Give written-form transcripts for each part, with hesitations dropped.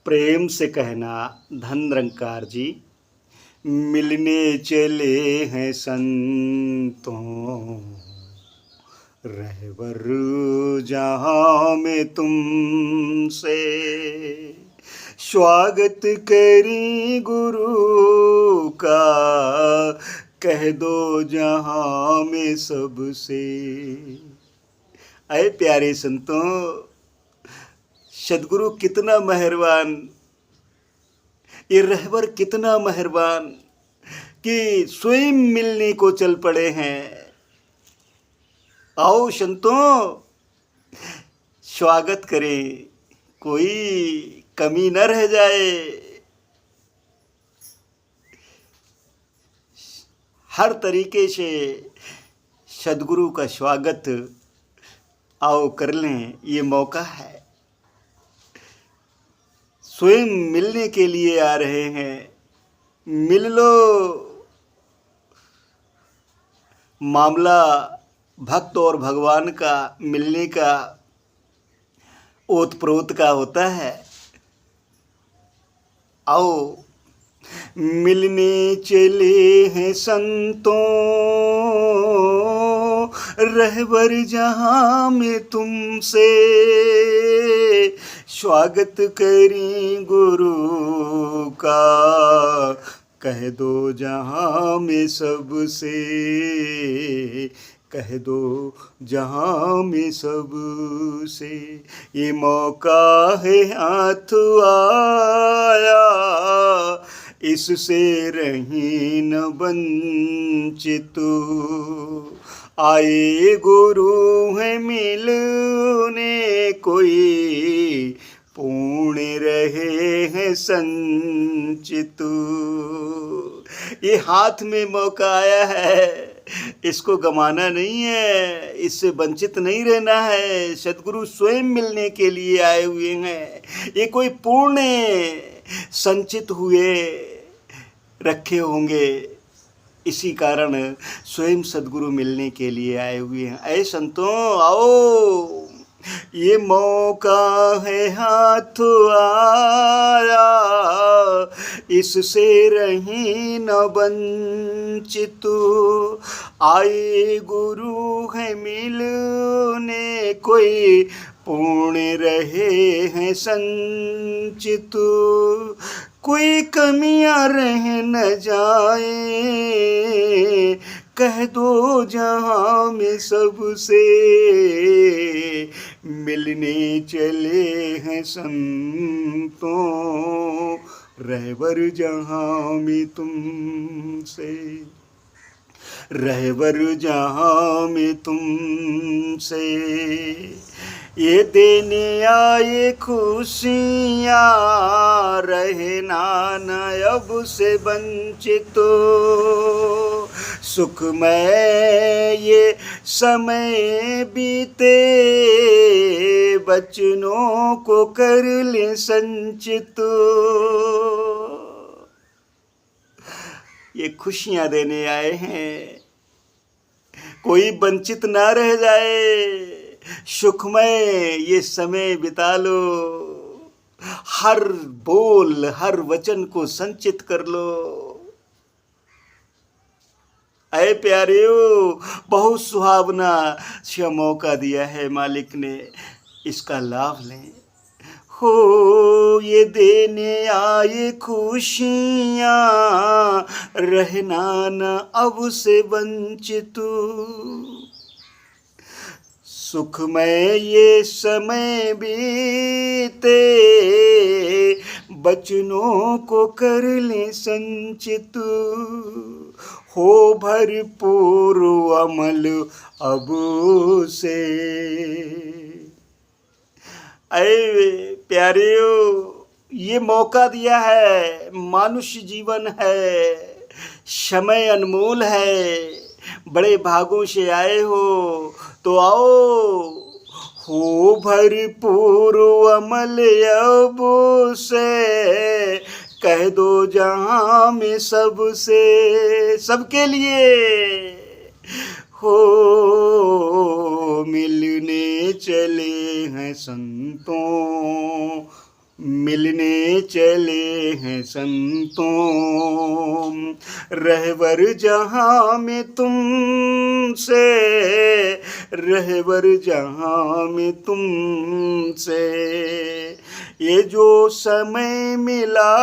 प्रेम से कहना धन निरंकार जी। मिलने चले हैं संतों रहबर जहाँ में तुमसे। स्वागत करी गुरु का कह दो जहाँ में सबसे। अय प्यारे संतों, सदगुरु कितना मेहरबान, ये रहबर कितना मेहरबान कि स्वयं मिलने को चल पड़े हैं। आओ संतों, स्वागत करें, कोई कमी न रह जाए। हर तरीके से सदगुरु का स्वागत आओ कर लें, ये मौका है। स्वयं मिलने के लिए आ रहे हैं, मिल लो। मामला भक्त और भगवान का मिलने का ओत प्रोत का होता है। आओ मिलने चले हैं संतों रहबर जहाँ में तुमसे। स्वागत करी गुरु का कह दो जहाँ में सबसे। कह दो जहाँ में सबसे। ये मौका है हाथ आया, इससे रही न वंचित। आए गुरु है मिलने कोई, पूर्ण रहे हैं संचित। ये हाथ में मौका आया है, इसको गंवाना नहीं है, इससे वंचित नहीं रहना है। सदगुरु स्वयं मिलने के लिए आए हुए हैं। ये कोई पूर्ण संचित हुए रखे होंगे, इसी कारण स्वयं सदगुरु मिलने के लिए आए हुए हैं। ऐ संतों आओ, ये मौका है हाथ आया, इससे रही न वंचित। आए गुरु है मिलने कोई, पूर्ण रहे हैं संचित। कोई कमियां रह न जाए, कह दो जहाँ में सबसे। मिलने चले हैं संतों रहबर जहाँ में तुमसे। रहबर जहाँ में तुमसे। ये देने आए खुशियाँ रहना न अब से वंचित। सुखमय ये समय बीते, बचनों को कर ले संचित। ये खुशियाँ देने आए हैं, कोई वंचित ना रह जाए। सुखमय ये समय बिता लो, हर बोल हर वचन को संचित कर लो। ऐ प्यारेओ, बहुत सुहावना सा मौका दिया है मालिक ने, इसका लाभ लें। हो ये देने आए खुशियाँ रहना न अब से वंचित। सुखमय ये समय बीते, बचनों को कर ले संचित। हो भरपूर अमल अब से। ऐ प्यारेओ, ये मौका दिया है, मानुष्य जीवन है, समय अनमोल है। बड़े भागों से आए हो तो आओ। हो भरपूर अमल अब से, कह दो जहाँ में सबसे। सबके लिए हो मिलने चले हैं संतों मिलने चले हैं संतों, रहबर जहाँ में तुमसे, रहबर जहाँ में तुमसे। ये जो समय मिला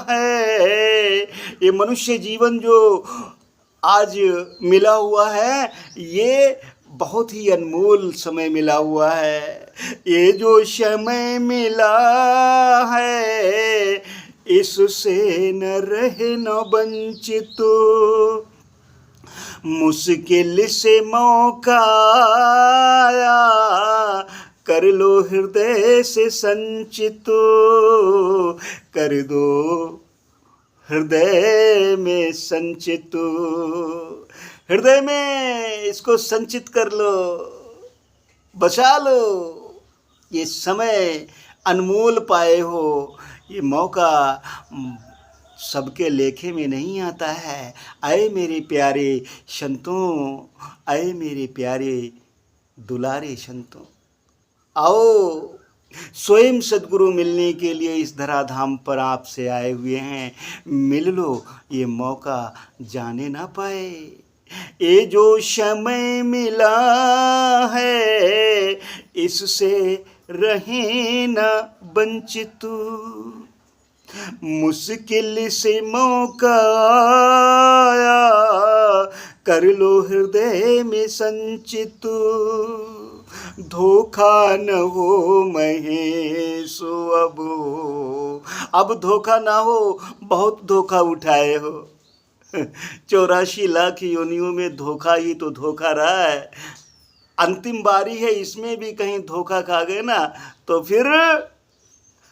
है, ये मनुष्य जीवन जो आज मिला हुआ है, ये बहुत ही अनमोल समय मिला हुआ है। ये जो समय मिला है, इससे न रहे न वंचित, मुश्किल से मौका आया, कर लो हृदय से संचित, कर दो हृदय में संचित, हृदय में इसको संचित कर लो, बचा लो। ये समय अनमोल पाए हो, ये मौका सबके लेखे में नहीं आता है। आए मेरे प्यारे संतों, आए मेरे प्यारे दुलारे संतों, आओ स्वयं सद्गुरु मिलने के लिए इस धराधाम पर आपसे आए हुए हैं। मिल लो, ये मौका जाने ना पाए। ये जो समय मिला है, इससे रहे ना वंचित, मुश्किल से मौका आया, कर लो हृदय में संचित, धोखा न हो महेश अब धोखा ना हो। बहुत धोखा उठाए हो, 84 लाख योनियों में धोखा ही तो धोखा रहा है। अंतिम बारी है, इसमें भी कहीं धोखा खा गए ना तो फिर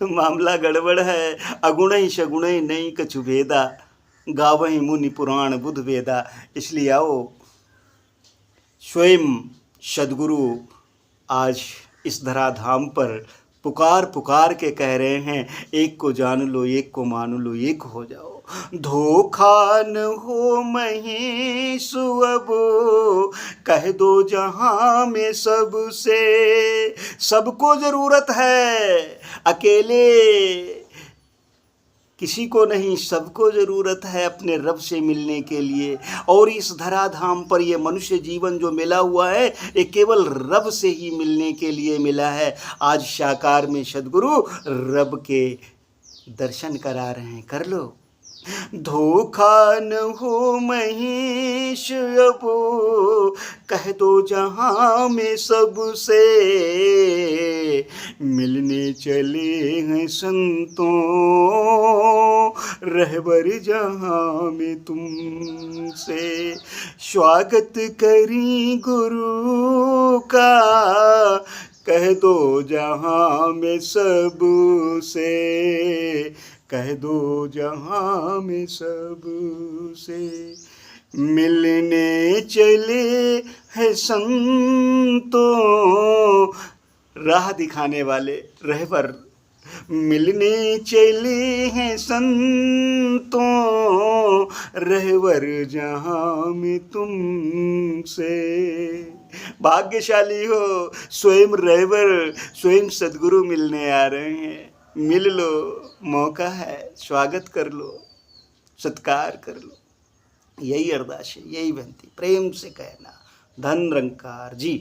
मामला गड़बड़ है। अगुण ही शगुण ही नहीं कछु भेदा, गावहि मुनि पुराण बुध वेदा। इसलिए आओ स्वयं सद्गुरु आज इस धराधाम पर पुकार पुकार के कह रहे हैं, एक को जान लो, एक को मान लो, एक हो जाओ। धोखा न हो महेश अब, कह दो जहां में सबसे। सबको जरूरत है, अकेले किसी को नहीं, सबको ज़रूरत है अपने रब से मिलने के लिए। और इस धराधाम पर ये मनुष्य जीवन जो मिला हुआ है, ये केवल रब से ही मिलने के लिए मिला है। आज साकार में सद्गुरु रब के दर्शन करा रहे हैं, कर लो। धोखा न हो महेश अब, कह दो जहां में सबसे। मिलने चले हैं संतों, रहबर जहां में तुमसे। स्वागत करी गुरु का, कह दो जहां में सबसे, कह दो जहां में सबसे। मिलने चले हैं संतों, राह दिखाने वाले रहबर। मिलने चले हैं संतों, रहबर जहां में तुमसे। भाग्यशाली हो, स्वयं रहबर, स्वयं सद्गुरु मिलने आ रहे हैं। मिल लो, मौका है, स्वागत कर लो, सत्कार कर लो। यही अरदास है, यही विनती प्रेम से कहना। धन निरंकार जी।